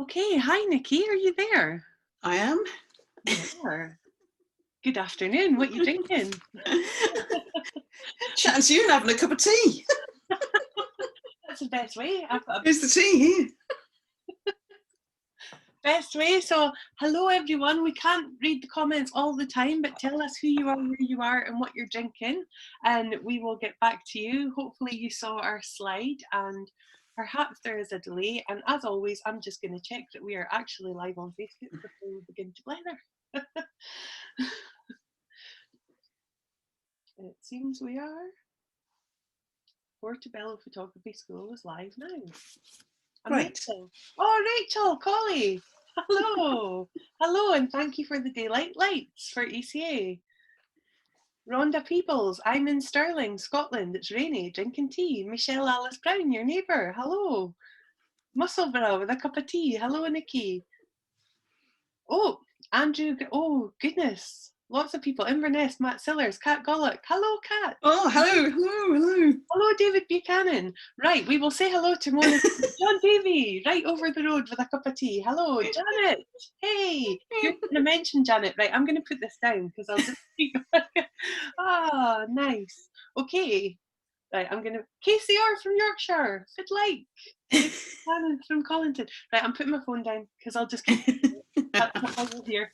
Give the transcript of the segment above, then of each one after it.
Okay, hi Nikki, are you there? I am. Yeah. Good afternoon, what you drinking? Chatting to you and having a cup of tea. That's the best way. Here's the tea here. Best way. So hello everyone, we can't read the comments all the time, but tell us who you are, where you are and what you're drinking and we will get back to you. Hopefully you saw our slide and perhaps there is a delay, and as always I'm just going to check that we are actually live on Facebook before we begin to blether. It seems we are. Portobello Photography School is live now. Great. Amazing. Oh, Rachel, Collie, hello. Hello, and thank you for the daylight lights for ECA. Rhonda Peebles, I'm in Stirling, Scotland. It's rainy, drinking tea. Michelle Alice Brown, your neighbour, hello. Musselburgh with a cup of tea. Hello, Nikki. Oh, Andrew, oh, goodness. Lots of people. Inverness, Matt Sillers, Kat Gollock. Hello, Kat. Oh, hello. Hello, David Buchanan. Right, we will say hello to Mona. John Davy, right over the road with a cup of tea. Hello, Janet. Hey, you're going to mention Janet. Right, I'm going to put this down because I'll just keep going. Ah, nice. Okay. Right, I'm going to... KCR from Yorkshire. Good like. Buchanan from Collington. Right, I'm putting my phone down because I'll just keep... That's what I will hear.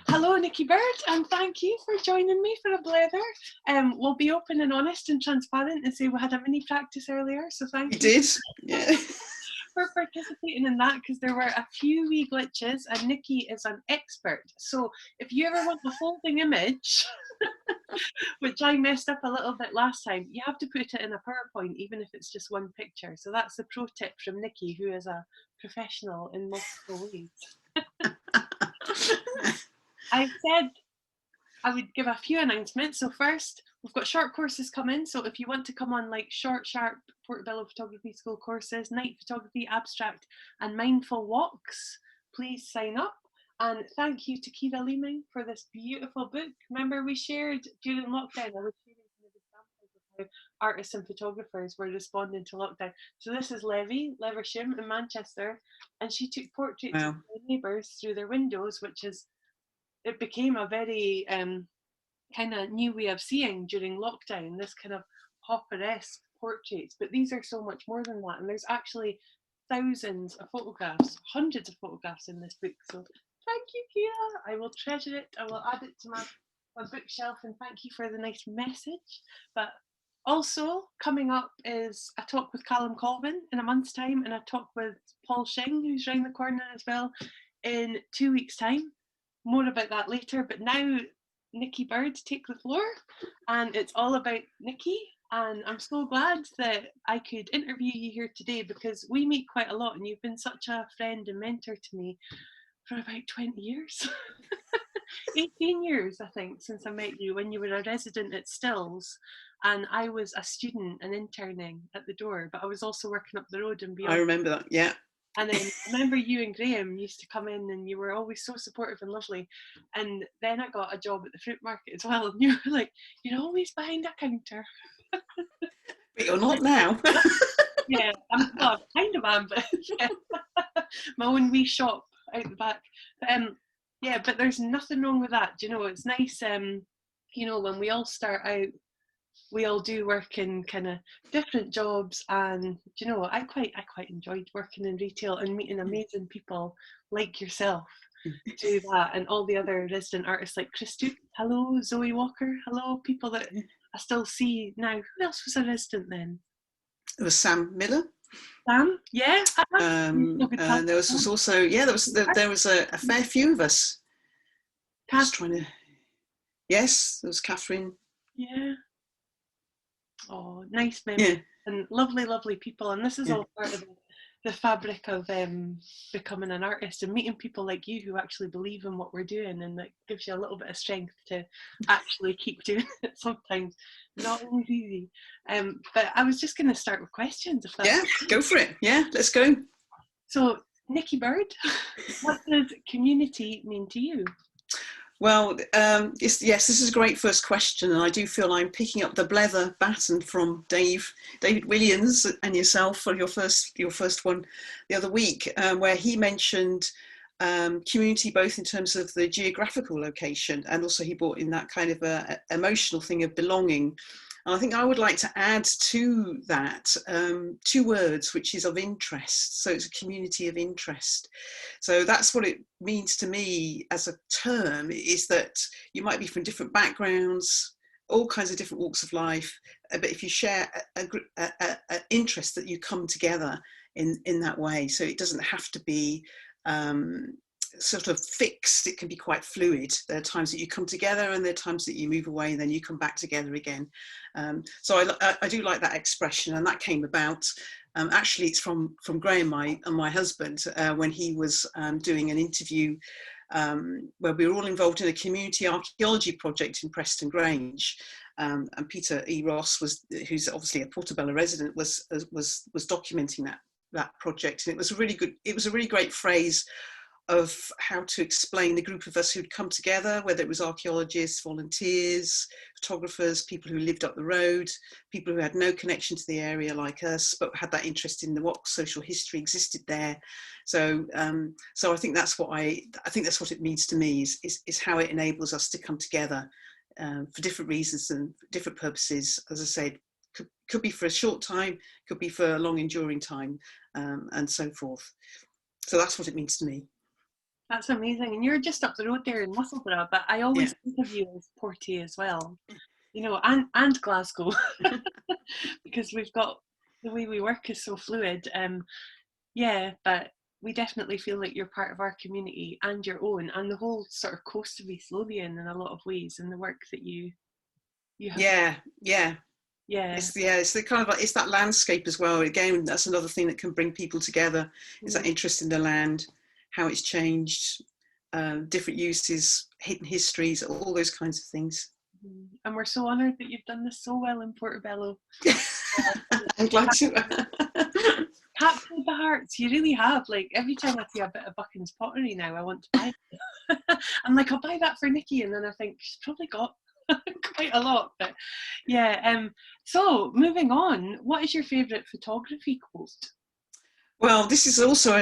Hello, Nicky Bird, and thank you for joining me for a blether. We'll be open and honest and transparent and say we had a mini practice earlier, so thank you. You did, yeah. For participating in that, because there were a few wee glitches and Nikki is an expert. So if you ever want a folding image, which I messed up a little bit last time, you have to put it in a PowerPoint, even if it's just one picture. So that's the pro tip from Nikki, who is a professional in multiple ways. I said I would give a few announcements. So first, we've got short courses coming. So if you want to come on like short, sharp Portobello Photography School courses, night photography, abstract and mindful walks, please sign up. And thank you to Kiva Leeming for this beautiful book. Remember we shared during lockdown, I was sharing some of the examples of how artists and photographers were responding to lockdown. So this is Levy Leversham in Manchester, and she took portraits of her neighbours through their windows, which is, it became a very kind of new way of seeing during lockdown, this kind of Hopper-esque portraits, but these are so much more than that, and there's actually thousands of photographs, hundreds of photographs in this book. So thank you, Kira. I will treasure it. I will add it to my bookshelf, and thank you for the nice message. But also coming up is a talk with Callum Colvin in a month's time, and a talk with Paul Shing, who's round the corner as well, in 2 weeks' time. More about that later, but now Nicky Bird take the floor, and it's all about Nikki, and I'm so glad that I could interview you here today because we meet quite a lot and you've been such a friend and mentor to me for about 20 years. 18 years I think since I met you when you were a resident at Stills and I was a student and interning at the door, but I was also working up the road and beyond. I remember that, yeah. And then I remember you and Graham used to come in and you were always so supportive and lovely. And then I got a job at the fruit market as well. And you were like, you're always behind a counter. But you're not now. Yeah, I'm kind of am, but yeah. My own wee shop out the back. Yeah, but there's nothing wrong with that. You know, it's nice, you know, when we all start out, we all do work in kind of different jobs, and you know, I quite enjoyed working in retail and meeting amazing people like yourself do that, and all the other resident artists like Chris Duke, hello, Zoe Walker, hello, people that I still see now. Who else was a resident then? There was Sam Miller. Sam, yeah. And there was also, yeah, there was a fair few of us. Just trying to, yes, there was Catherine. Yeah. Oh, nice memory. Yeah. And lovely, lovely people. And this is all part of the fabric of becoming an artist and meeting people like you who actually believe in what we're doing, and that gives you a little bit of strength to actually keep doing it sometimes. Not always easy. But I was just going to start with questions. If that's okay. Go for it. Yeah, let's go. So, Nicky Bird, what does community mean to you? Well, yes, this is a great first question, and I do feel I'm picking up the Blether baton from David Williams and yourself for your first one the other week, where he mentioned community both in terms of the geographical location, and also he brought in that kind of a emotional thing of belonging. And I think I would like to add to that 2 words, which is of interest. So it's a community of interest. So that's what it means to me as a term, is that you might be from different backgrounds, all kinds of different walks of life, but if you share an interest, that you come together in that way. So it doesn't have to be sort of fixed. It can be quite fluid. There are times that you come together, and there are times that you move away, and then you come back together again. So I do like that expression, and that came about. Actually, it's from Graham, my husband, when he was doing an interview where we were all involved in a community archaeology project in Preston Grange. And Peter E. Ross, who's obviously a Portobello resident, was documenting that project, and it was a really great phrase of how to explain the group of us who'd come together, whether it was archaeologists, volunteers, photographers, people who lived up the road, people who had no connection to the area like us, but had that interest in what social history existed there. So I think that's what it means to me, is how it enables us to come together for different reasons and different purposes. As I said, could be for a short time, could be for a long enduring time, and so forth. So that's what it means to me. That's amazing. And you're just up the road there in Musselburgh, but I always think of you as Porty as well, you know, and Glasgow, because we've got, the way we work is so fluid. But we definitely feel like you're part of our community and your own, and the whole sort of coast of East Lothian in a lot of ways, and the work that you have. It's the kind of, it's that landscape as well. Again, that's another thing that can bring people together, is that interest in the land, how it's changed, different uses, hidden histories, all those kinds of things. And we're so honoured that you've done this so well in Portobello. I'm glad to. Captured the hearts. You really have. Like, every time I see a bit of Buchan's pottery now, I want to buy it. I'm like, I'll buy that for Nicky, and then I think she's probably got quite a lot. But yeah. So moving on, what is your favourite photography quote? Well, this is also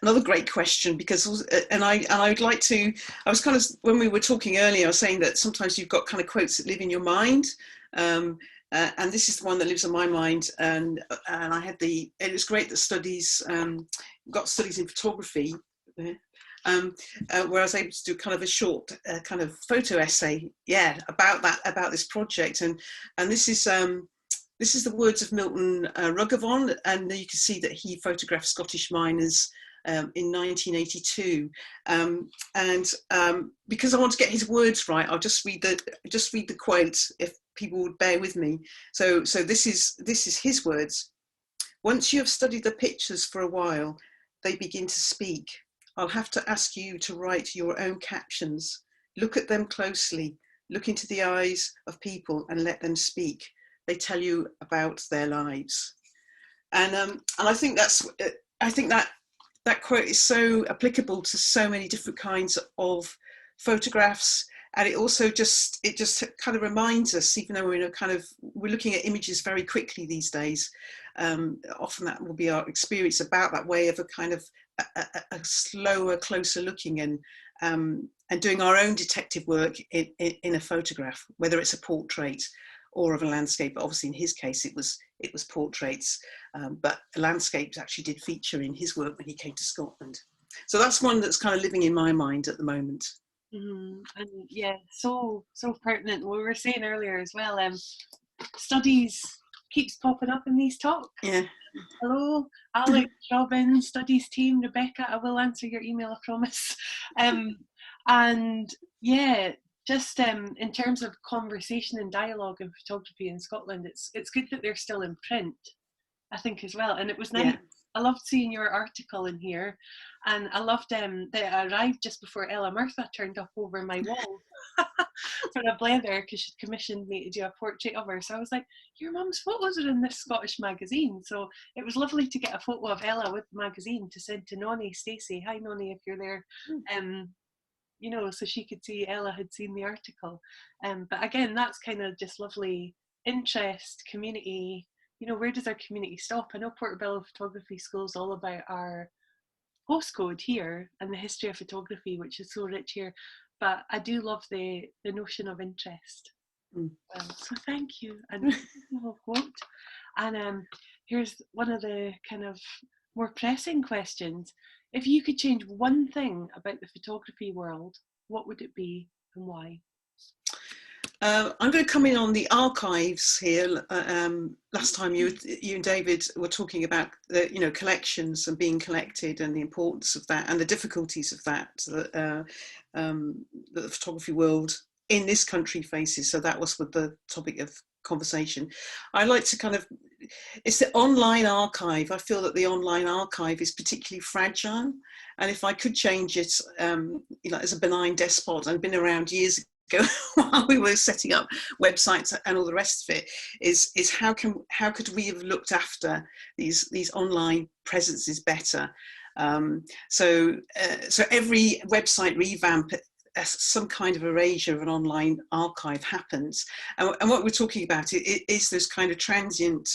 another great question, because, and I would like to, I was kind of, when we were talking earlier, I was saying that sometimes you've got kind of quotes that live in your mind, and this is the one that lives in my mind, and I had it was great that got studies in photography, where I was able to do kind of a short kind of photo essay, about this project, and this is the words of Milton Rugavon, and you can see that he photographed Scottish miners in 1982. Because I want to get his words right, I'll just read the quote, if people would bear with me. So this is his words. Once you have studied the pictures for a while, they begin to speak. I'll have to ask you to write your own captions. Look at them closely. Look into the eyes of people and let them speak. They tell you about their lives, and I think that quote is so applicable to so many different kinds of photographs, and it also just kind of reminds us, even though we're looking at images very quickly these days. Often that will be our experience about that way of a kind of a slower, closer looking, and doing our own detective work in a photograph, whether it's a portrait or of a landscape. But obviously in his case it was portraits, but landscapes actually did feature in his work when he came to Scotland. So that's one that's kind of living in my mind at the moment. And yeah, so pertinent. We were saying earlier as well, studies keeps popping up in these talks. Hello, Alex, Robin, studies team, Rebecca, I will answer your email, I promise. And yeah, just in terms of conversation and dialogue and photography in Scotland, it's good that they're still in print, I think, as well. And it was nice. I loved seeing your article in here, and I loved that it arrived just before Ella Murtha turned up over my wall for a Blether, because she'd commissioned me to do a portrait of her. So I was like, your mum's photos are in this Scottish magazine. So it was lovely to get a photo of Ella with the magazine to send to Nonnie Stacey. Hi Nonnie, if you're there. you know, so she could see Ella had seen the article. But again, that's kind of just lovely interest, community. You know, where does our community stop? I know Portobello Photography School is all about our postcode here and the history of photography, which is so rich here. But I do love the notion of interest. So thank you, and quote. And here's one of the kind of more pressing questions. If you could change one thing about the photography world, what would it be and why? I'm going to come in on the archives here. Last time you and David were talking about the, you know, collections and being collected and the importance of that and the difficulties of that that the photography world in this country faces. So that was with the topic of conversation. I like to kind of, it's the online archive. I feel that the online archive is particularly fragile, and if I could change it, you know, as a benign despot, and been around years ago while we were setting up websites and all the rest of it, is how could we have looked after these online presences better? So every website revamp, some kind of erasure of an online archive happens, and what we're talking about is this kind of transient.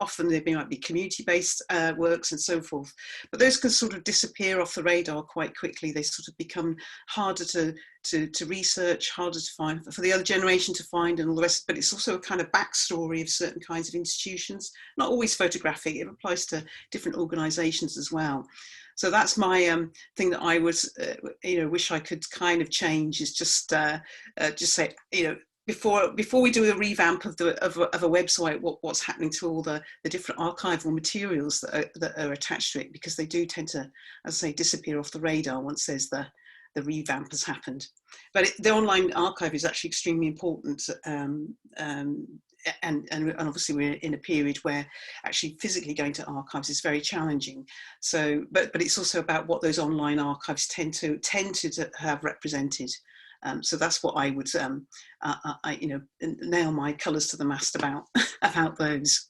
Often they might be community-based works and so forth, but those can sort of disappear off the radar quite quickly. They sort of become harder to research, harder to find for the other generation to find, and all the rest. But it's also a kind of backstory of certain kinds of institutions, not always photographic. It applies to different organisations as well. So that's my thing that I would, you know, wish I could kind of change, is just say, you know, before we do a revamp of a website, what's happening to all the different archival materials that are attached to it, because they do tend to, as I say, disappear off the radar once there's the revamp has happened. But the online archive is actually extremely important. And obviously we're in a period where actually physically going to archives is very challenging. So, but it's also about what those online archives tend to have represented. So that's what I would, you know, nail my colours to the mast about those.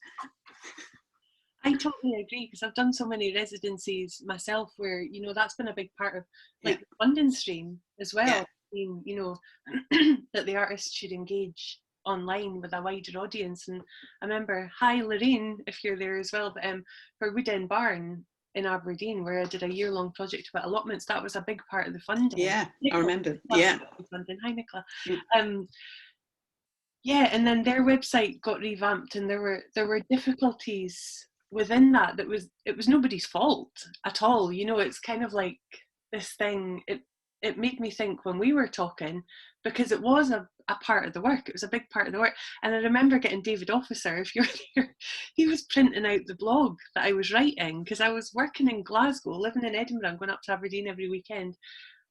I totally agree, because I've done so many residencies myself where, you know, that's been a big part of, like, the funding stream as well. Yeah. I mean, you know, that the artists should engage online with a wider audience. And I remember, hi Lorraine, if you're there as well, but for Wood End Barn in Aberdeen, where I did a year-long project about allotments, that was a big part of the funding. Yeah, Nicola, I remember. Yeah. funding. Hi Nicola. Yeah, and then their website got revamped, and there were difficulties within that. It was nobody's fault at all. You know, it's kind of like this thing. It made me think when we were talking, because it was a part of the work. It was a big part of the work. And I remember getting David Officer, if you're there, he was printing out the blog that I was writing, because I was working in Glasgow, living in Edinburgh, and going up to Aberdeen every weekend.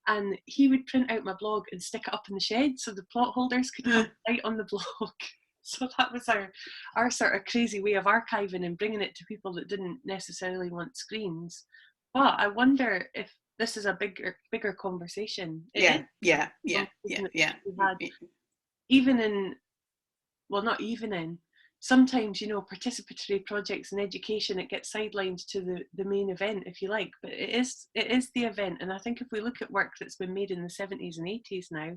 And he would print out my blog and stick it up in the shed so the plot holders could come right on the blog. So that was our sort of crazy way of archiving and bringing it to people that didn't necessarily want screens. But I wonder if this is a bigger conversation. Yeah. Even in, well, not even in, sometimes, you know, participatory projects in education, it gets sidelined to the main event, if you like, but it is the event. And I think if we look at work that's been made in the 70s and 80s now,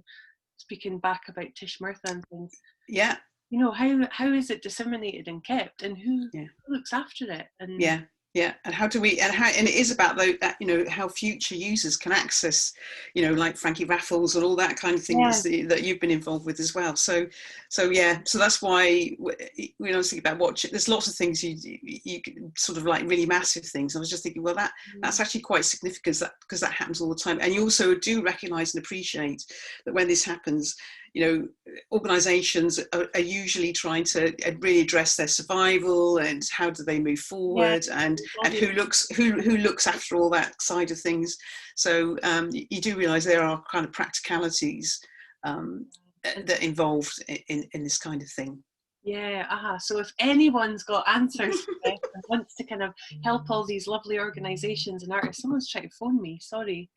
speaking back about Tish Murtha and things, yeah, you know, how is it disseminated and kept, and who looks after it? And and how do we, and it is about that, you know, how future users can access, you know, like Frankie Raffles and all that kind of thing that you've been involved with as well. So that's why when I was thinking about watching, there's lots of things you sort of like really massive things. I was just thinking, well, that's actually quite significant, because that happens all the time. And you also do recognise and appreciate that when this happens, you know, organisations are usually trying to really address their survival and how do they move forward, and who looks after all that side of things. So you do realise there are kind of practicalities that are involved in this kind of thing. Yeah, So if anyone's got answers for this and wants to kind of help all these lovely organisations and artists, someone's trying to phone me. Sorry,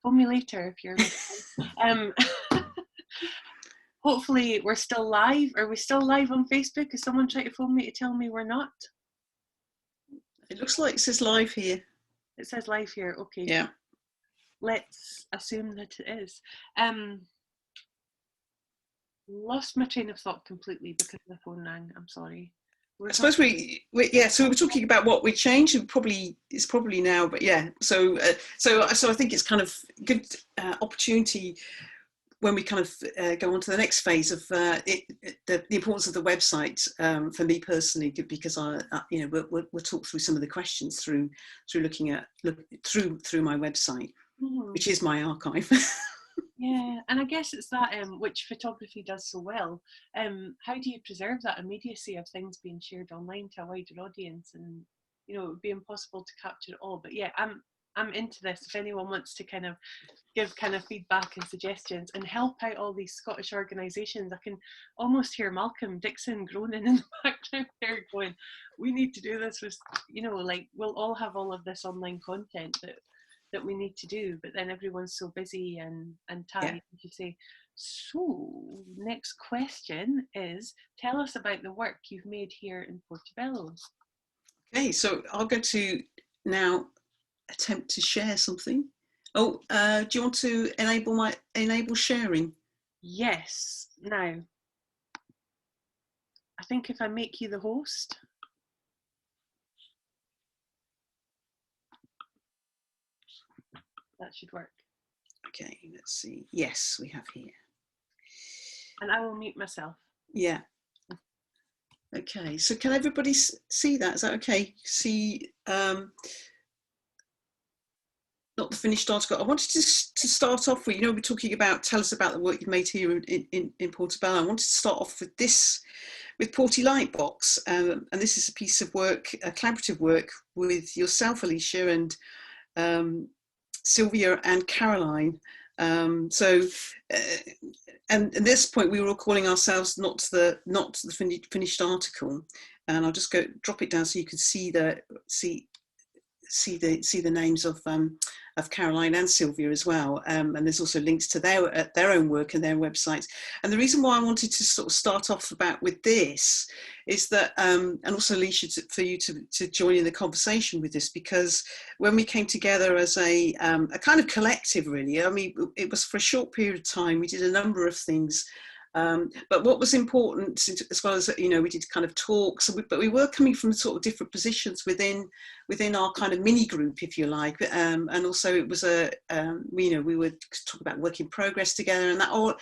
phone me later if you're listening. Hopefully we're still live. Are we still live on Facebook? Is someone trying to phone me to tell me we're not? It looks like it says live here. It says live here. Okay. Yeah. let's assume that it is. Lost my train of thought completely because the phone rang. I'm sorry. I suppose so we were talking about what we changed, and it's probably now, but yeah. So I think it's kind of good opportunity when we kind of go on to the next phase of the importance of the website for me personally, because we'll talk through some of the questions through looking at through my website, which is my archive. Yeah, and I guess it's that which photography does so well. How do you preserve that immediacy of things being shared online to a wider audience? And it would be impossible to capture it all. But yeah, I'm into this. If anyone wants to kind of give kind of feedback and suggestions and help out all these Scottish organisations, I can almost hear Malcolm Dixon groaning in the background there, going, "We need to do this with like we'll all have all of this online content that we need to do, but then everyone's so busy and tired." Yeah. You say, so next question is, tell us about the work you've made here in Portobello. Okay, so I'll go to now attempt to share something. Oh, do you want to enable sharing? Yes. Now, I think if I make you the host. That should work. Okay, let's see. Yes, we have here. And I will mute myself. Yeah. Okay, so can everybody see that? Is that okay? See, not the finished article. I wanted to start off with, we're talking about, tell us about the work you've made here in Portobello. I wanted to start off with this, with Porty Lightbox. And this is a piece of work, a collaborative work with yourself, Alicia, and Sylvia and Caroline. And at this point we were all calling ourselves not the finished article, and I'll just drop it down so you can see the names of Caroline and Sylvia as well, and there's also links to their own work and their websites. And the reason why I wanted to sort of start off with this is that, and also Alicia, for you to join in the conversation with this, because when we came together as a kind of collective, really, I mean, it was for a short period of time. We did a number of things. But what was important, as well as, we did kind of talks, but we were coming from sort of different positions within our kind of mini group, if you like, and also it was we would talk about work in progress together, and that whole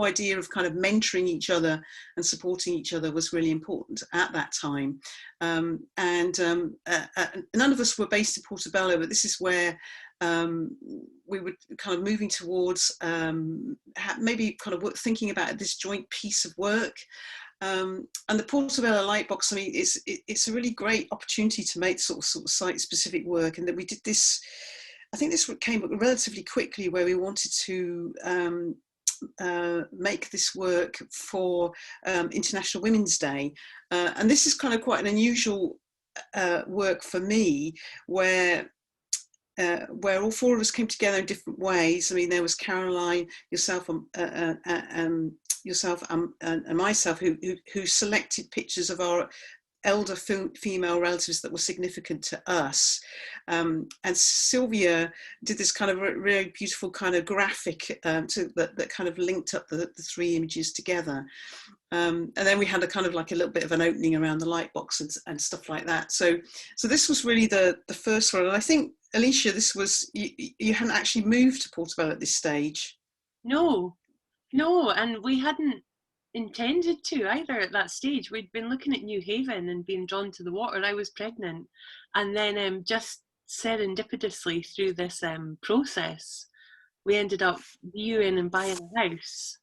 idea of kind of mentoring each other and supporting each other was really important at that time. None of us were based in Portobello, but this is where we were kind of moving towards maybe kind of thinking about this joint piece of work. And the Portobello Lightbox, I mean, it's a really great opportunity to make sort of site-specific work, and that we did this. I think this came up relatively quickly, where we wanted to make this work for International Women's Day, and this is kind of quite an unusual work for me, where all four of us came together in different ways. I mean, there was Caroline, yourself, and myself, who selected pictures of our elder female relatives that were significant to us. And Sylvia did this kind of really beautiful kind of graphic that kind of linked up the three images together. And then we had a kind of like a little bit of an opening around the lightbox and stuff like that. So this was really the first one. And I think, Alicia, this was, you hadn't actually moved to Portobello at this stage. No, and we hadn't intended to either at that stage. We'd been looking at New Haven and being drawn to the water. I was pregnant, and then just serendipitously through this process, we ended up viewing and buying a house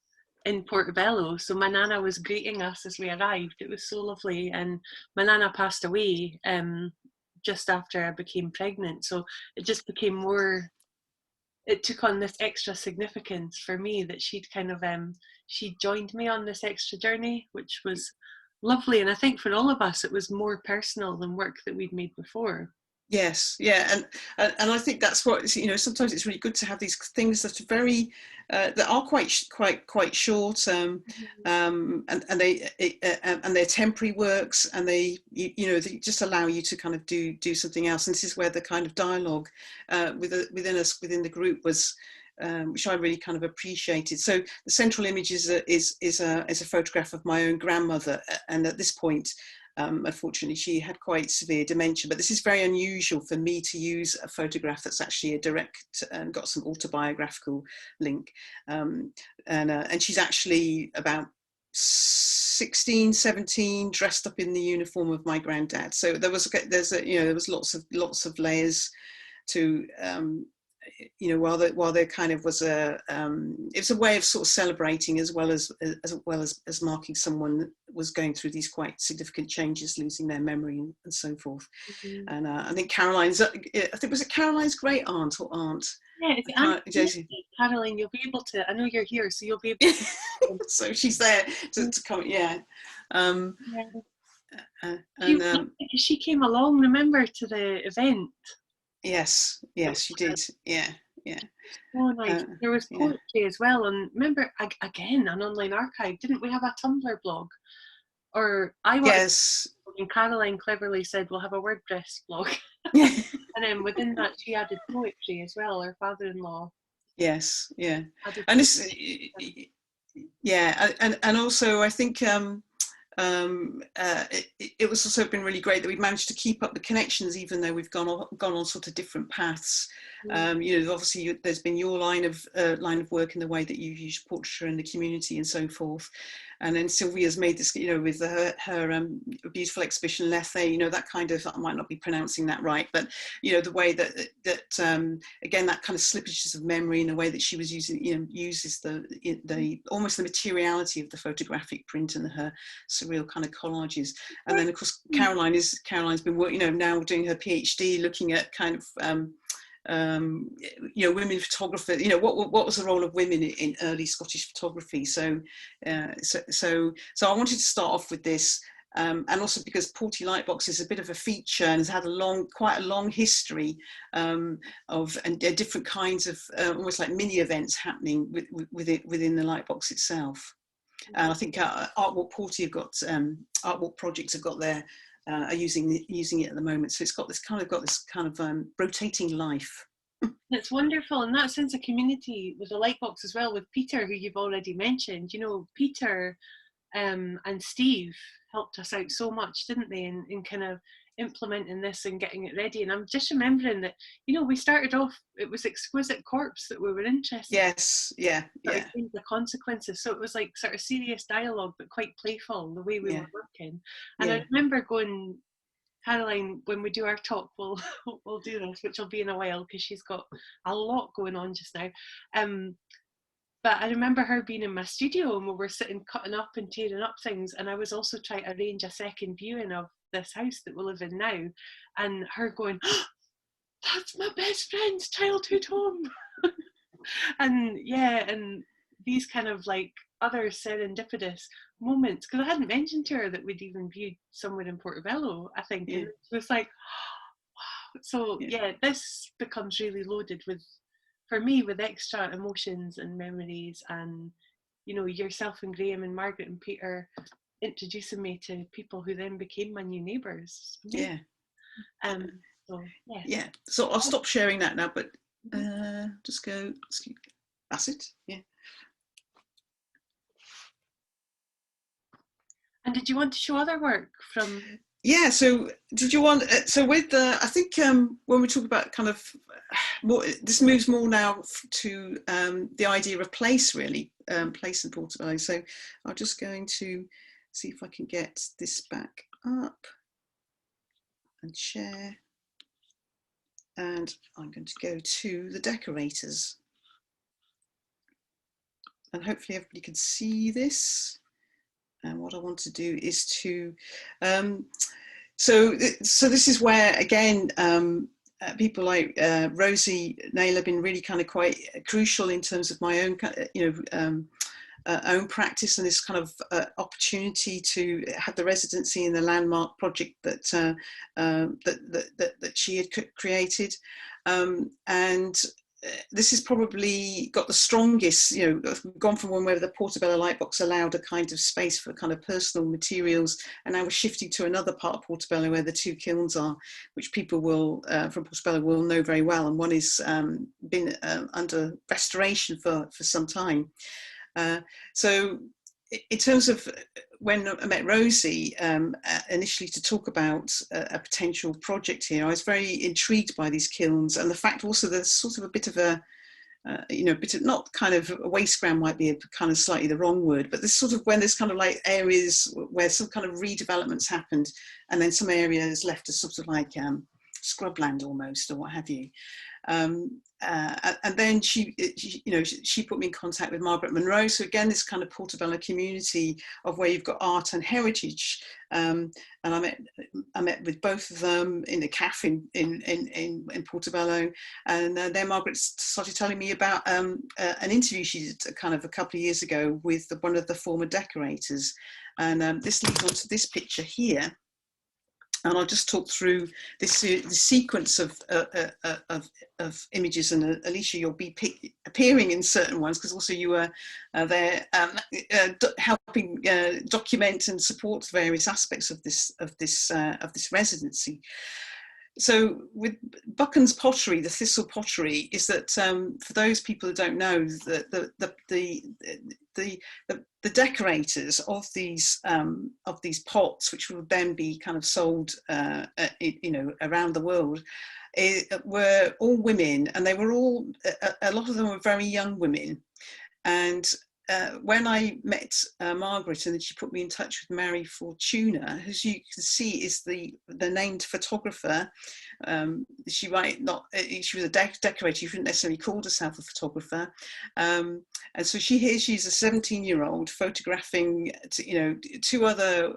in Portobello. So my nana was greeting us as we arrived. It was so lovely, and my nana passed away just after I became pregnant, so it just became more, it took on this extra significance for me that she'd kind of she joined me on this extra journey, which was lovely. And I think for all of us it was more personal than work that we'd made before. Yes, yeah, and I think that's what, you know, sometimes it's really good to have these things that are very that are quite short, and and they're temporary works, and you know, they just allow you to kind of do something else. And this is where the kind of dialogue within the group was. Which I really kind of appreciated. So the central image is a photograph of my own grandmother, and at this point, unfortunately, she had quite severe dementia, but this is very unusual for me to use a photograph that's actually a direct and got some autobiographical link. And she's actually about 16, 17, dressed up in the uniform of my granddad. So there was lots of layers to you know, while there kind of was it was a way of sort of celebrating as well as marking someone that was going through these quite significant changes, losing their memory and so forth. And I think was it Caroline's great aunt or aunt? Yeah, it's Caroline, you'll be able to, I know you're here, so you'll be able to. So she's there to come, yeah. She came along, remember, to the event. Yes, she did. Yeah. Oh, nice. There was poetry as well, and remember, again, an online archive. Didn't we have a Tumblr blog? Or yes. And Caroline cleverly said, "We'll have a WordPress blog." And then within that, she added poetry as well. Her father-in-law. Yes, yeah, and this, yeah, and also I think. It was also been really great that we've managed to keep up the connections, even though we've gone on sort of different paths. You know, obviously there's been your line of work in the way that you've used portraiture in the community and so forth. And then Sylvia's made this, you know, with her beautiful exhibition Blether, you know, that kind of, I might not be pronouncing that right, but, you know, the way that again, that kind of slippages of memory in the way that she was using, you know, uses the almost the materiality of the photographic print and her surreal kind of collages. And then of course Caroline's been working, you know, now doing her PhD, looking at kind of you know, women photographers, you know, what was the role of women in early Scottish photography. So I wanted to start off with this, and also because Porty Lightbox is a bit of a feature and has had quite a long history of different kinds of almost like mini events happening within the Lightbox itself. And I think Artwalk Porty have got Artwalk projects have got their are using it at the moment, so it's got this kind of rotating life. It's wonderful, and that sense of community with the Lightbox as well, with Peter, who you've already mentioned. You know, Peter and Steve helped us out so much, didn't they, in kind of implementing this and getting it ready. And I'm just remembering that, you know, we started off, it was exquisite corpse that we were interested in. Yes, yeah. The consequences. So it was like sort of serious dialogue, but quite playful, the way we were working. And I remember going, Caroline, when we do our talk, we'll do this, which will be in a while because she's got a lot going on just now. But I remember her being in my studio and we were sitting cutting up and tearing up things, and I was also trying to arrange a second viewing of this house that we live in now, and her going, oh, "That's my best friend's childhood home." And these kind of like other serendipitous moments, because I hadn't mentioned to her that we'd even viewed somewhere in Portobello, I think, and it was like, wow. So this becomes really loaded with, for me, with extra emotions and memories, and you know, yourself and Graham and Margaret and Peter introducing me to people who then became my new neighbours. So I'll stop sharing that now, but just go, that's it. And did you want to show other work from? Yeah, so did you want, so with the, I think when we talk about kind of more, this moves more now to the idea of place, really, place in Portobello. So I'm just going to see if I can get this back up and share. And I'm going to go to the decorators. And hopefully everybody can see this. And what I want to do is to, so this is where, again, people like Rosie Nail have been really kind of quite crucial in terms of my own, own practice and this kind of opportunity to have the residency in the landmark project that that she had created, and this has probably got the strongest, you know, gone from one where the Portobello Lightbox allowed a kind of space for kind of personal materials, and now we're shifting to another part of Portobello where the two kilns are, which people will, from Portobello, will know very well, and one is been under restoration for some time. So in terms of when I met Rosie initially to talk about a potential project here, I was very intrigued by these kilns, and the fact also there's sort of a bit of a, you know, bit of, not kind of a waste ground might be a kind of slightly the wrong word, but this sort of when there's kind of like areas where some kind of redevelopments happened, and then some areas left as sort of like scrubland almost, or what have you. And then she put me in contact with Margaret Monroe. So again, this kind of Portobello community of where you've got art and heritage. And I met with both of them in a cafe in Portobello. And then Margaret started telling me about an interview she did kind of a couple of years ago with one of the former decorators. And this leads on to this picture here. And I'll just talk through this the sequence of images, and Alicia, you'll be appearing in certain ones because also you were there helping document and support various aspects of this residency. So with Buchan's pottery, the thistle pottery, is that for those people who don't know, the decorators of these pots, which would then be kind of sold, you know, around the world, were all women, and they were all a lot of them were very young women. And when I met Margaret, and then she put me in touch with Mary Fortuna, as you can see is the named photographer. She might not, she was a decorator, she wouldn't necessarily call herself a photographer. And so she's a 17-year-old photographing, you know, two other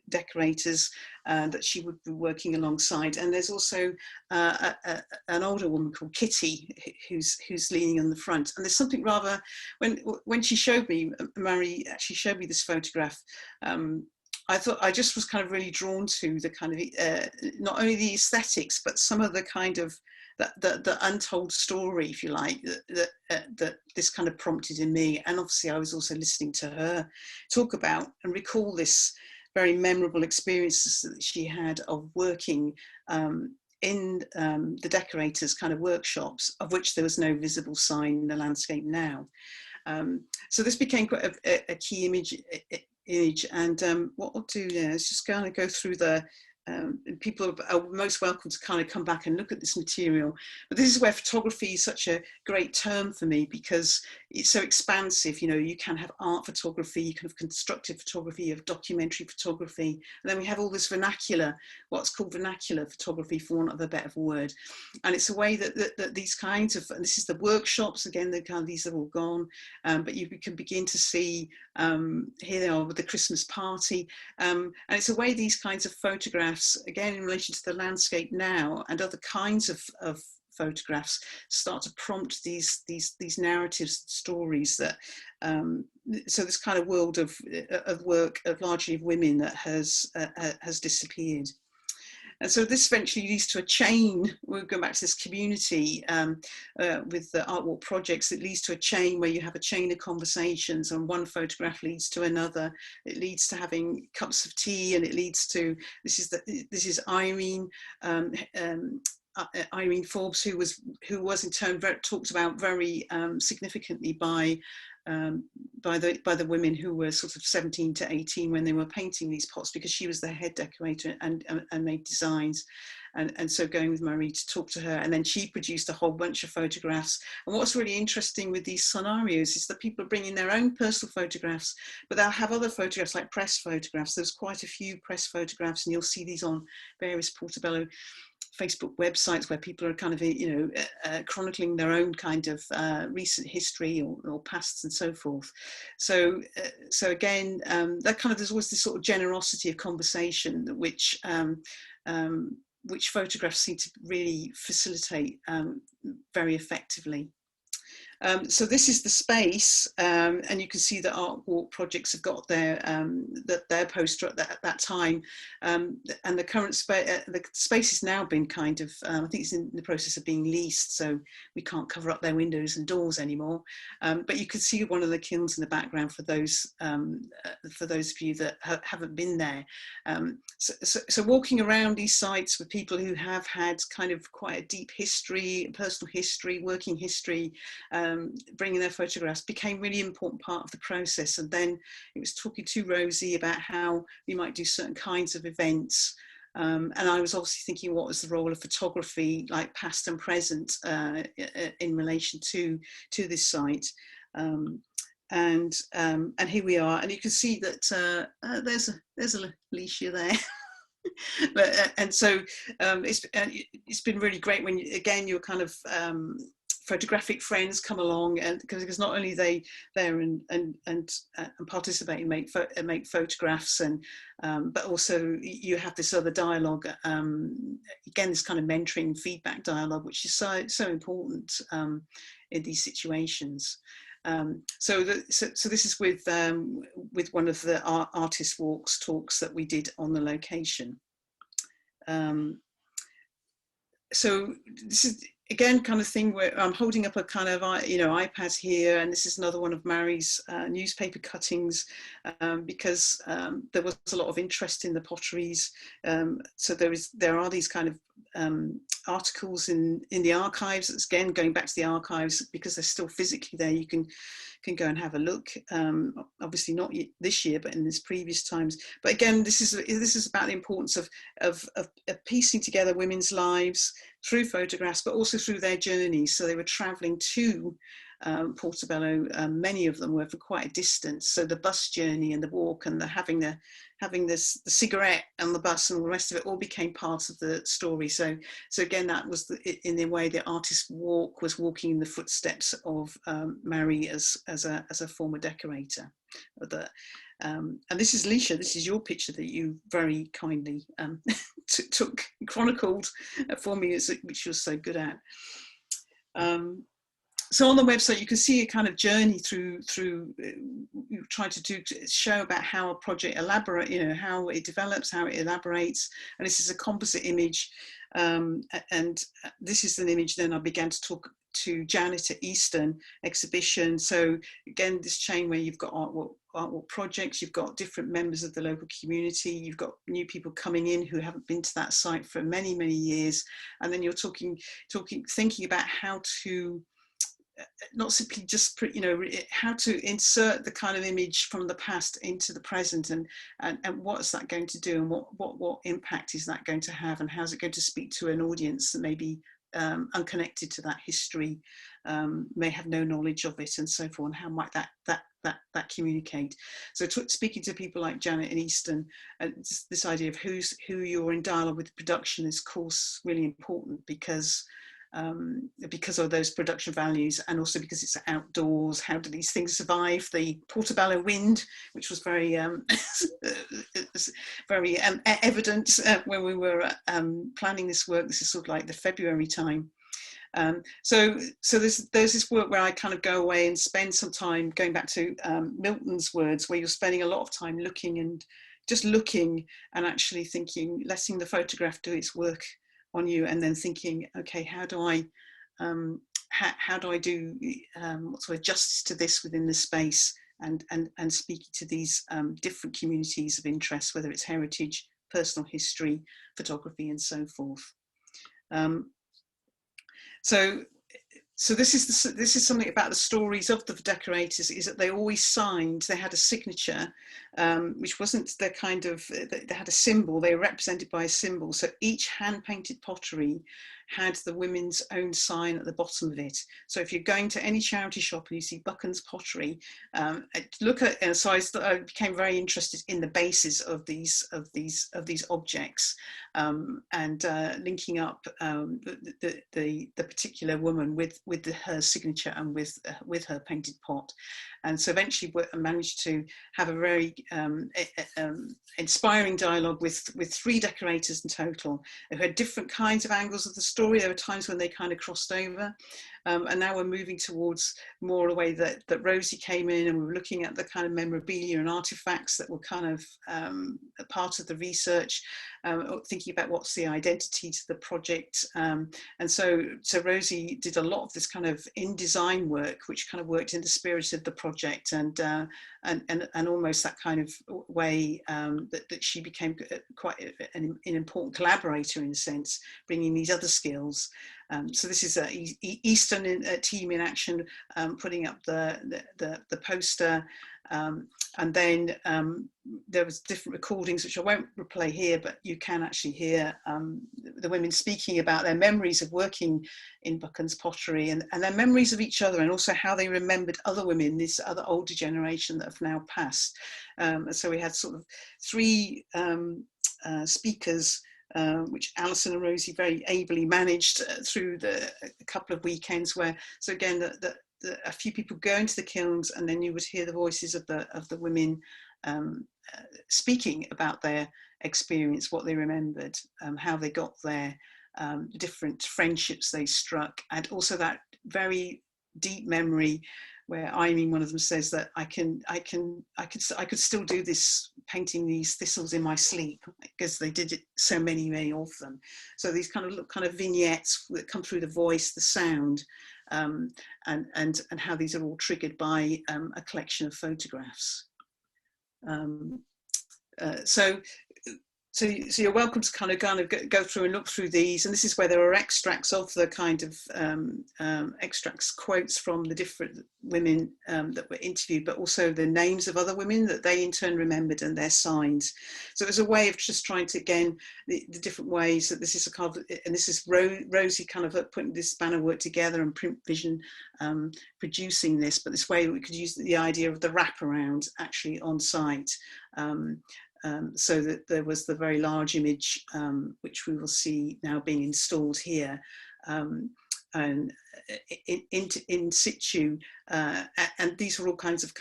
decorators that she would be working alongside. And there's also an older woman called Kitty who's leaning on the front. And there's something rather, when she showed me, Mary actually showed me this photograph, I thought I just was kind of really drawn to the kind of not only the aesthetics, but some of the kind of the untold story, if you like, that this kind of prompted in me. And obviously I was also listening to her talk about and recall this very memorable experiences that she had of working in the decorators' kind of workshops, of which there was no visible sign in the landscape now. So this became quite a key image, and what I'll do now is just kind of go through the people are most welcome to kind of come back and look at this material. But this is where photography is such a great term for me, because it's so expansive. You know, you can have art photography, you can have constructive photography, you have documentary photography, and then we have all this vernacular, what's called vernacular photography, for want of a better word. And it's a way that these kinds of, and this is the workshops again, the kind of, these are all gone, but you can begin to see, here they are with the Christmas party, and it's a way these kinds of photographs, again in relation to the landscape now and other kinds of photographs, start to prompt these narratives, stories that so this kind of world of work of largely of women that has disappeared. And so this eventually leads to a chain. We'll go back to this community with the Art Walk projects. It leads to a chain where you have a chain of conversations, and one photograph leads to another. It leads to having cups of tea, and it leads to, this is Irene. Irene Forbes, who was in turn talked about very significantly by the women who were sort of 17 to 18 when they were painting these pots, because she was the head decorator and made designs. And so going with Marie to talk to her, and then she produced a whole bunch of photographs. And what's really interesting with these scenarios is that people are bringing their own personal photographs, but they'll have other photographs like press photographs. There's quite a few press photographs, and you'll see these on various Portobello Facebook websites where people are kind of, you know, chronicling their own kind of recent history or pasts and so forth. So again, that kind of, there's always this sort of generosity of conversation which photographs seem to really facilitate very effectively. So this is the space, and you can see that Art Walk projects have got their poster at that time, and the current the space has now been kind of, I think it's in the process of being leased, so we can't cover up their windows and doors anymore. But you can see one of the kilns in the background for those of you that haven't been there. So walking around these sites with people who have had kind of quite a deep history, personal history, working history, bringing their photographs became really important part of the process. And then it was talking to Rosie about how we might do certain kinds of events. And I was obviously thinking, what was the role of photography, like past and present, in relation to this site. And here we are, and you can see that there's Alicia there. And so it's been really great when again your kind of photographic friends come along, and because not only they there and participate and make photographs, and but also you have this other dialogue, again this kind of mentoring feedback dialogue, which is so important in these situations. So this is with one of the artist walks talks that we did on the location. So this is again kind of thing where I'm holding up a kind of iPad here, and this is another one of Mary's newspaper cuttings, because there was a lot of interest in the potteries. So there are these kind of articles in the archives. It's again going back to the archives because they're still physically there. You can go and have a look. Obviously not this year, but in this previous times. But again, this is about the importance of piecing together women's lives through photographs, but also through their journeys. So they were travelling to Portobello. Many of them were for quite a distance. So the bus journey and the walk and the having the cigarette and the bus and all the rest of it all became part of the story. So again, that was in the way the artist's walk was walking in the footsteps of Mary as a former decorator. And this is Alicia. This is your picture that you very kindly chronicled for me, which you're so good at. So on the website, you can see a kind of journey through trying to show about how a project how it develops, how it elaborates. And this is a composite image. And this is an image then I began to talk to Janet at Eastern exhibition. So again, this chain where you've got artwork projects, you've got different members of the local community, you've got new people coming in who haven't been to that site for many, many years. And then you're thinking about how to not simply just how to insert the kind of image from the past into the present, and what is that going to do, and what impact is that going to have, and how's it going to speak to an audience that may be unconnected to that history, may have no knowledge of it, and so forth, and how might that communicate. So speaking to people like Janet and Easton, this idea of who you're in dialogue with production is, of course, really important because of those production values, and also because it's outdoors. How do these things survive the Portobello wind, which was very very evident when we were planning this work. This is sort of like the February time. So there's this work where I kind of go away and spend some time going back to Milton's words, where you're spending a lot of time looking and actually thinking, letting the photograph do its work on you, and then thinking, okay, how do I do what sort of justice to this within the space, and speaking to these different communities of interest, whether it's heritage, personal history, photography, and so forth. So this is something about the stories of the decorators, is that they always signed. They had a signature, which wasn't their kind of. They had a symbol. They were represented by a symbol. So each hand-painted pottery had the women's own sign at the bottom of it. So if you're going to any charity shop and you see Buchan's pottery, look at. So I became very interested in the bases of these objects, and linking up the particular woman with her signature and with her painted pot. And so eventually I managed to have a very inspiring dialogue with 3 decorators in total, who had different kinds of angles of the story. There were times when they kind of crossed over, And now we're moving towards more a way that Rosie came in, and we were looking at the kind of memorabilia and artifacts that were kind of a part of the research, thinking about what's the identity to the project. And so Rosie did a lot of this kind of in-design work, which kind of worked in the spirit of the project, and almost that kind of way that she became quite an important collaborator in a sense, bringing these other skills. So this is a Eastern team in action, putting up the poster, and then there was different recordings which I won't replay here, but you can actually hear the women speaking about their memories of working in Buchan's pottery, and their memories of each other, and also how they remembered other women, this other older generation that have now passed. So we had sort of three speakers, which Alison and Rosie very ably managed through a couple of weekends, where, so again, a few people go into the kilns, and then you would hear the voices of the women speaking about their experience, what they remembered, how they got there, different friendships they struck, and also that very deep memory where Irene, one of them, says that I could still do this, painting these thistles in my sleep, because they did it so many of them. So these kind of vignettes that come through the voice, the sound, and how these are all triggered by a collection of photographs. So you're welcome to kind of go through and look through these, and this is where there are extracts of the kind of extracts, quotes from the different women that were interviewed, but also the names of other women that they in turn remembered and their signs. So it was a way of just trying to, again, the different ways that this is a kind of, and this is Rosie kind of putting this banner work together, and Print Vision producing this, but this way we could use the idea of the wraparound actually on site. So that there was the very large image, which we will see now being installed here, and in situ, and these were all kinds of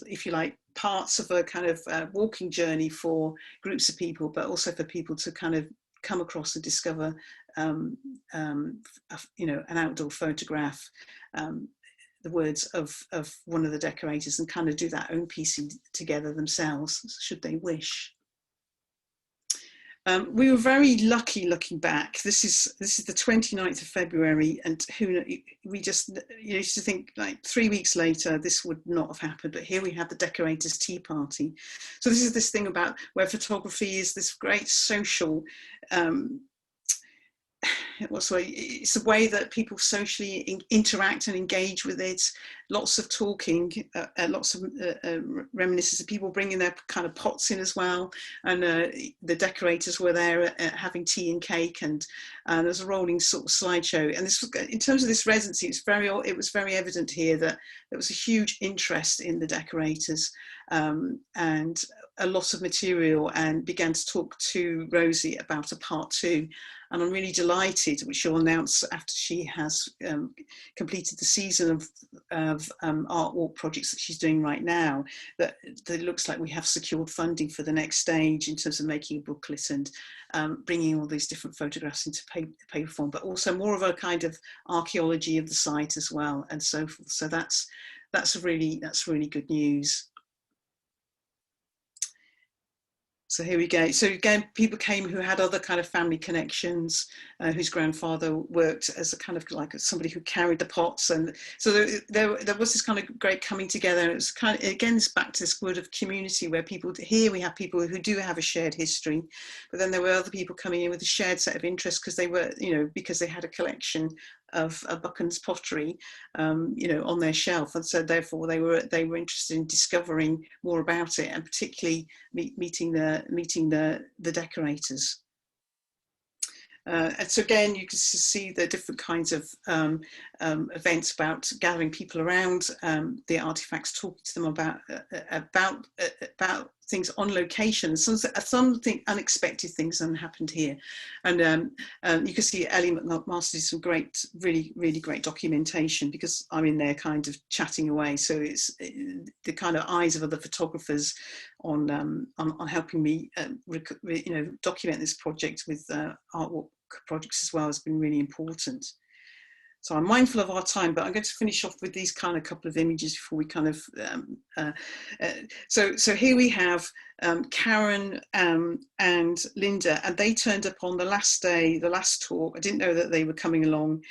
if you like, parts of a kind of walking journey for groups of people, but also for people to kind of come across and discover, an outdoor photograph, the words of one of the decorators, and kind of do that own piecing together themselves, should they wish. We were very lucky looking back. This is the 29th of February, and we just used to think like 3 weeks later this would not have happened, but here we have the decorators' tea party. So this is this thing about where photography is this great social, it's a way that people socially interact and engage with it. Lots of talking, lots of reminiscences of people bringing their kind of pots in as well, and the decorators were there having tea and cake, and there was a rolling sort of slideshow. And this was, in terms of this residency, it was very evident here that there was a huge interest in the decorators, and a lot of material, and began to talk to Rosie about a part 2. And I'm really delighted, which she'll announce after she has completed the season of art walk projects that she's doing right now, that it looks like we have secured funding for the next stage in terms of making a booklet and bringing all these different photographs into paper form, but also more of a kind of archaeology of the site as well, and so forth. So that's really good news. So here we go. So again, people came who had other kind of family connections, whose grandfather worked as a kind of like somebody who carried the pots, and so there was this kind of great coming together. It was kind of, again, it's back to this word of community, where people here, we have people who do have a shared history, but then there were other people coming in with a shared set of interests because they were, because they had a collection of Buchan's pottery, on their shelf, and so therefore they were interested in discovering more about it, and particularly meeting the decorators. And so again, you can see the different kinds of events about gathering people around the artifacts, talking to them about things on location. Something unexpected things happened here, and you can see Ellie McMaster did some great, really great documentation, because I'm in there kind of chatting away. So it's the kind of eyes of other photographers on helping me, document this project with artwork projects as well has been really important. So I'm mindful of our time, but I'm going to finish off with these kind of couple of images before we kind of, so here we have Karen and Linda, and they turned up on the last day, the last talk. I didn't know that they were coming along.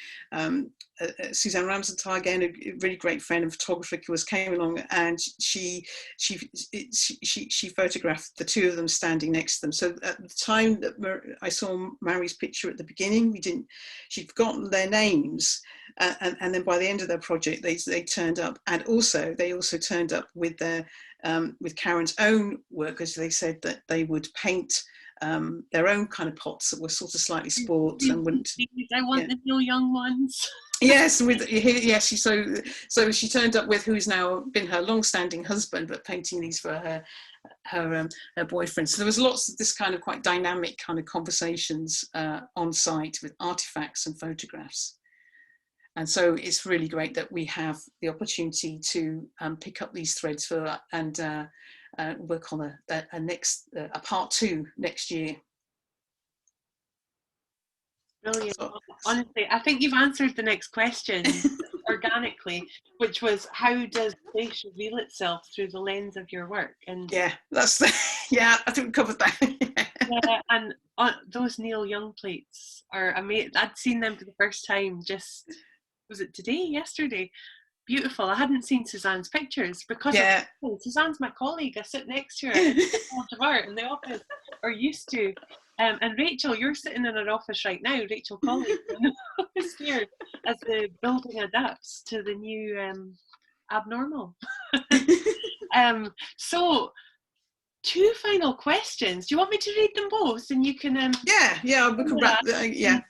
Suzanne Ramsdenthal, again, a really great friend and photographer, came along, and she photographed the two of them standing next to them. So at the time that I saw Mary's picture at the beginning, she'd forgotten their names, and then by the end of their project, they turned up, and they also turned up with their with Karen's own work, as they said that they would paint their own kind of pots that were sort of slightly spoilt and wouldn't. I want the real young ones. Yes, so she turned up with who's now been her long-standing husband, but painting these for her boyfriend. So there was lots of this kind of quite dynamic kind of conversations on site with artifacts and photographs. And so it's really great that we have the opportunity to pick up these threads and work on a part 2 next year. Brilliant. Honestly, I think you've answered the next question organically, which was, how does place reveal itself through the lens of your work? And yeah, I think we covered that. Yeah, and those Neil Young plates are amazing. I'd seen them for the first time was it yesterday? Beautiful. I hadn't seen Suzanne's pictures because Suzanne's my colleague. I sit next to her in the College of Art in the office, or used to. And Rachel, you're sitting in our office right now, Rachel Collins, in the office here, as the building adapts to the new abnormal. So, 2 final questions. Do you want me to read them both? And you can... we can wrap yeah.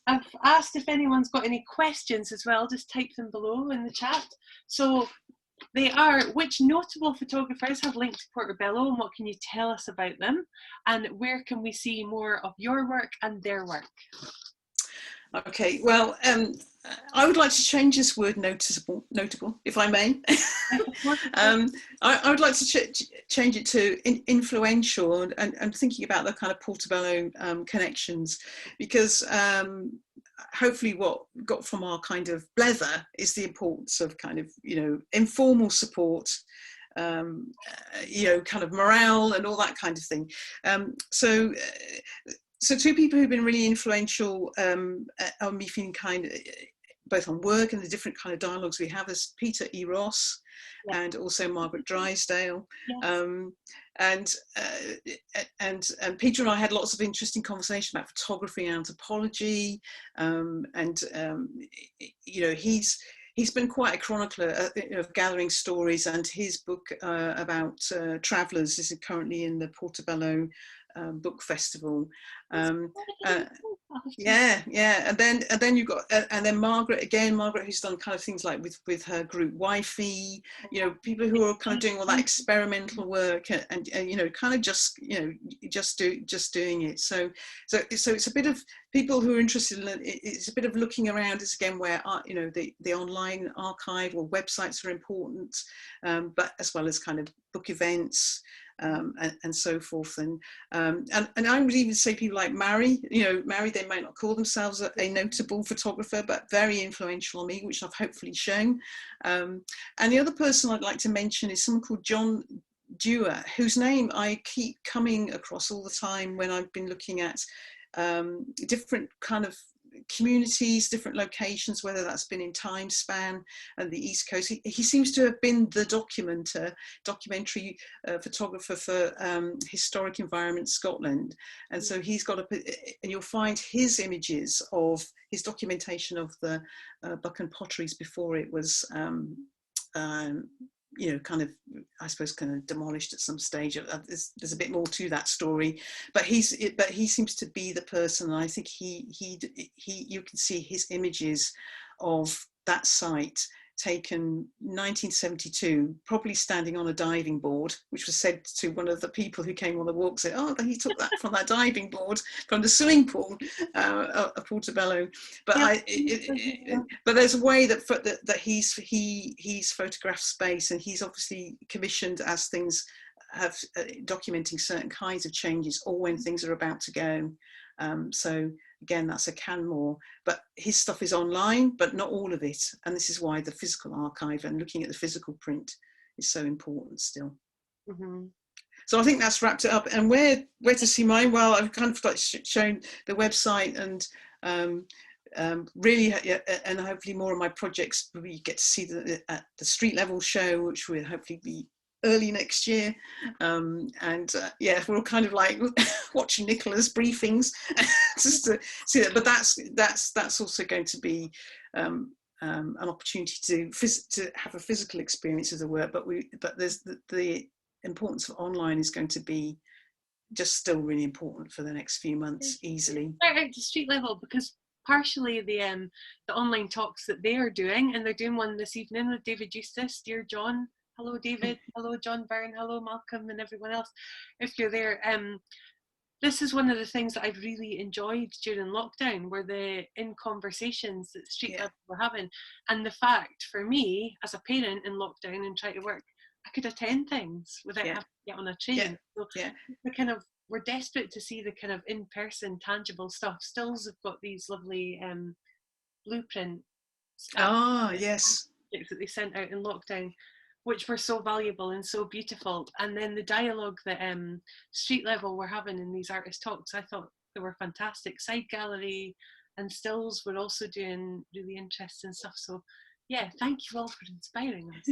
I've asked if anyone's got any questions as well, just type them below in the chat. So they are, which notable photographers have linked to Portobello, and what can you tell us about them? And where can we see more of your work and their work? Okay, well, I would like to change this word notable, if I may. I would like to change it to influential, and thinking about the kind of Portobello connections, because hopefully what we got from our kind of Blether is the importance of kind of, informal support, kind of morale and all that kind of thing. So 2 people who've been really influential on me feeling kind of, both on work and the different kind of dialogues we have, is Peter E. Ross and also Margaret Drysdale. And Peter and I had lots of interesting conversation about photography and anthropology. He's been quite a chronicler of gathering stories, and his book about travellers is currently in the Portobello book festival. And then you've got and then Margaret who's done kind of things like with her group Wifey, people who are kind of doing all that experimental work and kind of just doing it. So it's a bit of people who are interested in it. It's a bit of looking around. It's again where the online archive or websites are important, but as well as kind of book events. And so forth, and I would even say people like Mary, they might not call themselves a notable photographer, but very influential on me, which I've hopefully shown. And the other person I'd like to mention is someone called John Dewar, whose name I keep coming across all the time when I've been looking at different kind of communities, different locations, whether that's been in time span and the East Coast. He seems to have been the documentary photographer for Historic Environment Scotland, and so he's got and you'll find his images of his documentation of the Buchan potteries before it was kind of, I suppose, kind of demolished at some stage. There's a bit more to that story, but he seems to be the person. And I think you can see his images of that site taken 1972, probably standing on a diving board, which was said to one of the people who came on the walk, said, "Oh, he took that from that diving board from the swimming pool of Portobello." But but there's a way that he's photographed space, and he's obviously commissioned as things have documenting certain kinds of changes or when things are about to go. So again, that's a Canmore, but his stuff is online, but not all of it. And this is why the physical archive and looking at the physical print is so important still. Mm-hmm. So I think that's wrapped it up. And where to see mine? Well, I've kind of like shown the website, and really, and hopefully more of my projects, we get to see at the street level show, which will hopefully be early next year. Yeah, we're all kind of like watching Nicola's briefings just to see that. But that's also going to be an opportunity to have a physical experience of the work. But there's the importance of online is going to be just still really important for the next few months, easily. Start out to street level, because partially the online talks that they are doing, and they're doing one this evening with David Eustace, Dear John. Hello David, hello John Byrne, hello Malcolm and everyone else if you're there. This is one of the things that I've really enjoyed during lockdown, were the in conversations that street level were having, and the fact for me as a parent in lockdown and trying to work, I could attend things without having to get on a train. So we're desperate to see the kind of in-person tangible stuff. Stills have got these lovely blueprints yes, that they sent out in lockdown, which were so valuable and so beautiful. And then the dialogue that street level were having in these artist talks, I thought they were fantastic. Side gallery and stills were also doing really interesting stuff. So yeah, thank you all for inspiring us.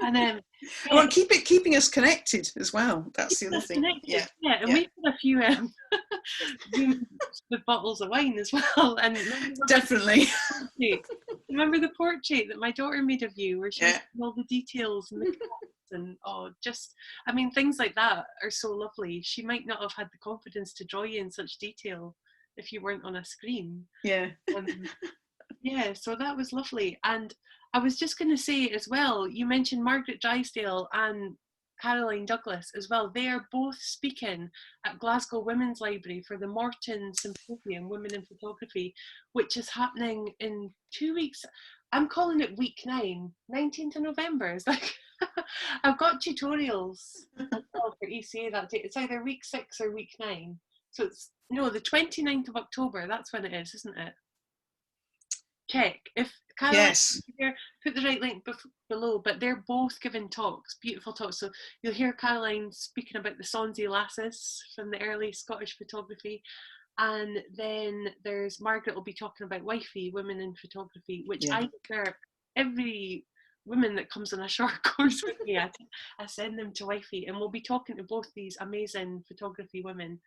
And well, keeping us connected as well. That's the other thing. And we've got a few with bottles of wine as well. And definitely. Remember the portrait that my daughter made of you, where she was all the details and the cuts and things like that are so lovely. She might not have had the confidence to draw you in such detail if you weren't on a screen. So that was lovely. And I was just going to say as well, you mentioned Margaret Drysdale and Caroline Douglas as well. They are both speaking at Glasgow Women's Library for the Morton Symposium, Women in Photography, which is happening in 2 weeks. I'm calling it week 9, 19th of November. It's like, I've got tutorials for ECA that day. It's either week 6 or week 9. So it's, the 29th of October, that's when it is, isn't it? Check if Caroline, put the right link below, but they're both giving talks, beautiful talks. So you'll hear Caroline speaking about the Swansea lasses from the early Scottish photography, and then there's Margaret will be talking about wifey, women in photography, which I declare every woman that comes on a short course with me, I send them to wifey, and we'll be talking to both these amazing photography women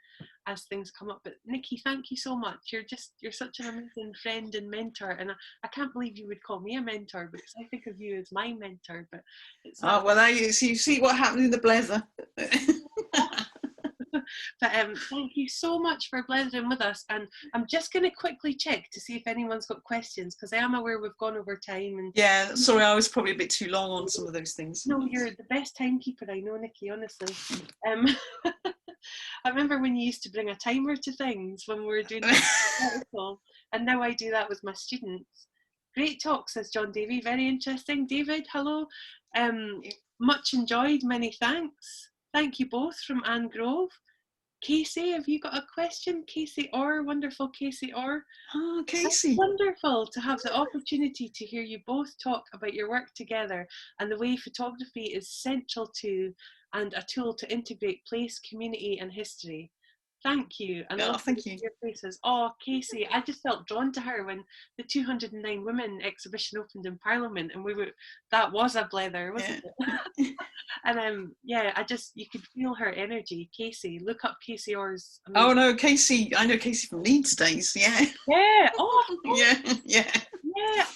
as things come up. But Nicky, thank you so much. You're such an amazing friend and mentor, and I can't believe you would call me a mentor, because I think of you as my mentor. But it's you see what happened in the Blether. But thank you so much for blethering with us, and I'm just going to quickly check to see if anyone's got questions, because I am aware we've gone over time. And sorry, I was probably a bit too long on some of those things. No, you're the best timekeeper I know, Nicky, honestly. I remember when you used to bring a timer to things when we were doing article, and now I do that with my students. Great talk, says John Davey, very interesting. David, hello. Much enjoyed, many thanks. Thank you both, from Anne Grove. Casey, have you got a question? Casey Orr, wonderful Casey Orr. Oh, Casey. It's wonderful to have the opportunity to hear you both talk about your work together and the way photography is central to and a tool to integrate place, community and history. Thank you. And thank you. Your faces. Oh, Casey, I just felt drawn to her when the 209 Women exhibition opened in Parliament, and that was a blether, wasn't it? And you could feel her energy. Casey, look up Casey Orr's. Oh no, Casey, I know Casey from Leeds days. Yeah. Oh. Yeah.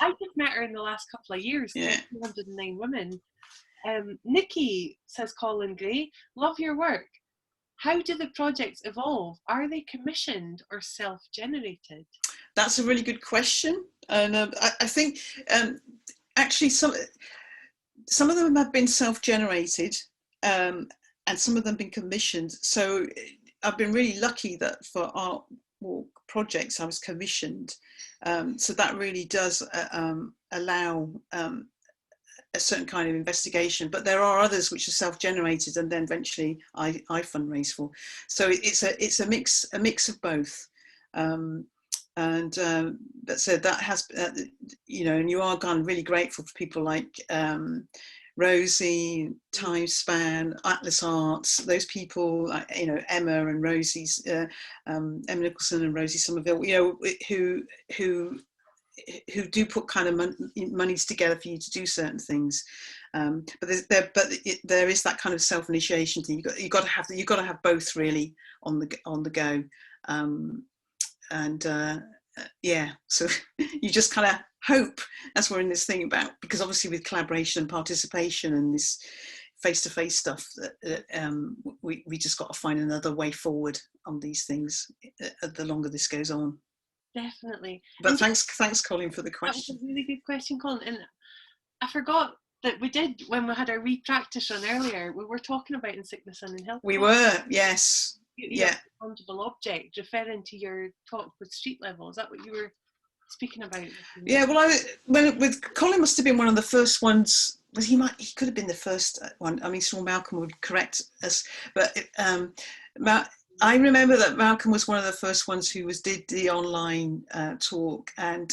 I just met her in the last couple of years. 209 Women. Nicky, says Colin Gray, love your work. How do the projects evolve? Are they commissioned or self-generated? That's a really good question, and I think actually some of them have been self-generated, and some of them have been commissioned. So I've been really lucky that for art walk projects I was commissioned. So that really does allow a certain kind of investigation, but there are others which are self-generated and then eventually I fundraise for. So it's a mix of both. That has, you know, and you are gone really grateful for people like Rosie, Time Span, Atlas Arts, those people, like, you know, Emma and Rosie's, Emma Nicholson and Rosie Somerville, you know, who do put kind of monies together for you to do certain things, but there is that kind of self-initiation thing. You've got to have both really on the go, yeah. So you just kind of hope. That's what we're in this thing about, because obviously with collaboration and participation and this face-to-face stuff, we just got to find another way forward on these things the longer this goes on. Definitely. But thanks, Colin, for the question. That was a really good question, Colin. And I forgot that we did, when we had our re-practice run earlier, we were talking about in sickness and in health. We were, yes. Yeah. Tangible object, referring to your talk with street level. Is that what you were speaking about? Yeah, well, with Colin must have been one of the first ones. He could have been the first one. I mean, Sean Malcolm would correct us, but I remember that Malcolm was one of the first ones who did the online talk, and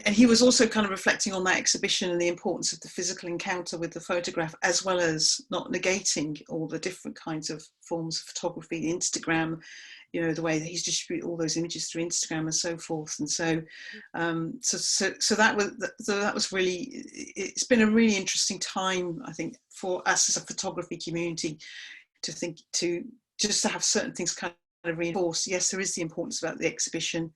he was also kind of reflecting on that exhibition and the importance of the physical encounter with the photograph, as well as not negating all the different kinds of forms of photography, Instagram, you know, the way that he's distributed all those images through Instagram and so forth. And so that was really, it's been a really interesting time, I think, for us as a photography community to just to have certain things kind of reinforced. Yes, there is the importance about the exhibition.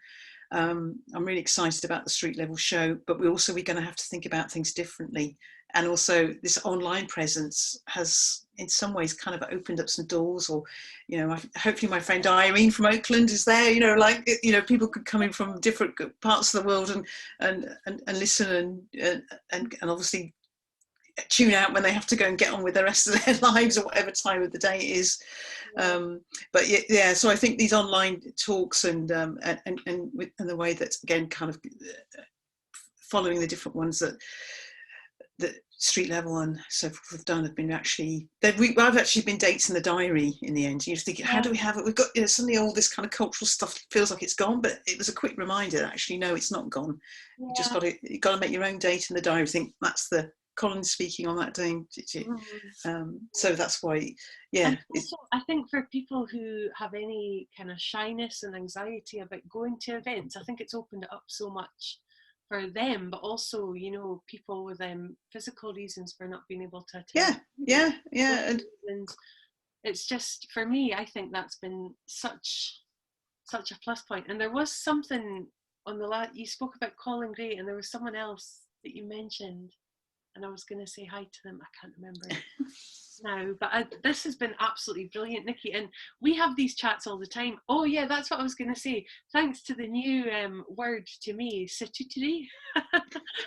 I'm really excited about the street level show, but we're going to have to think about things differently. And also this online presence has in some ways kind of opened up some doors, or, you know, hopefully my friend Irene from Oakland is there, you know, like, you know, people could come in from different parts of the world and listen and obviously tune out when they have to go and get on with the rest of their lives or whatever time of the day it is. But yeah, so I think these online talks and the way that, again, kind of following the different ones that street level and so forth have done have been actually, I've actually been dates in the diary in the end. You just think, how do we have it? We've got, you know, suddenly all this kind of cultural stuff feels like it's gone, but it was a quick reminder that actually, no, it's not gone. Yeah. You got to make your own date in the diary. I think that's the Colin speaking on that day. So that's why, yeah. Also, I think for people who have any kind of shyness and anxiety about going to events, I think it's opened it up so much for them, but also, you know, people with physical reasons for not being able to attend. Yeah. And it's just, for me, I think that's been such a plus point. And there was something on the you spoke about Colin Gray, and there was someone else that you mentioned, and I was going to say hi to them. I can't remember now, but this has been absolutely brilliant, Nicky. And we have these chats all the time. Oh yeah, that's what I was going to say. Thanks to the new word to me, situtary. I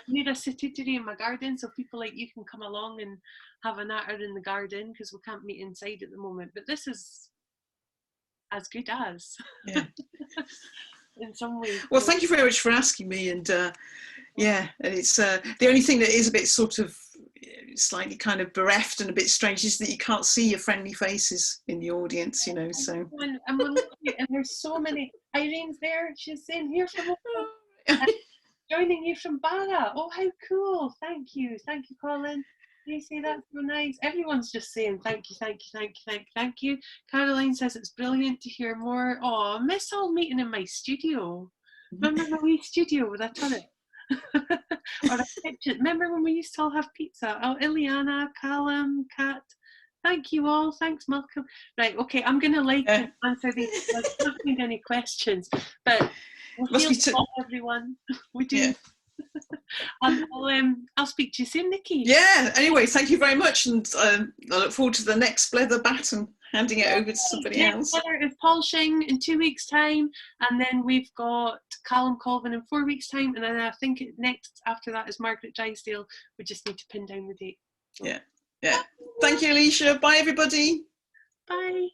need a situtary in my garden, so people like you can come along and have a natter in the garden, because we can't meet inside at the moment. But this is as good as. Yeah. In some ways. Well, thank you very much for asking me. And yeah, and it's the only thing that is a bit sort of slightly kind of bereft and a bit strange is that you can't see your friendly faces in the audience, you know. So and there's so many. Irene's there. She's saying here from joining you from Barra. Oh, how cool! Thank you, Colin. You say that's so nice. Everyone's just saying thank you. Caroline says it's brilliant to hear more. Oh, I miss all meeting in my studio. Remember my wee studio with a turret? Or a kitchen. Remember when we used to all have pizza? Oh, Ileana, Callum, Kat. Thank you all. Thanks, Malcolm. Right, okay, I'm going to answer these. I don't need any questions, but we'll feel everyone. We do. Yeah. I'll speak to you soon, Nicky. Yeah, anyway, thank you very much, and I look forward to the next Blether baton, handing it over to somebody else. Blether is polishing in 2 weeks' time, and then we've got Callum Colvin in 4 weeks' time, and then I think next after that is Margaret Drysdale. We just need to pin down the date. Yeah. Thank you, Alicia. Bye, everybody. Bye.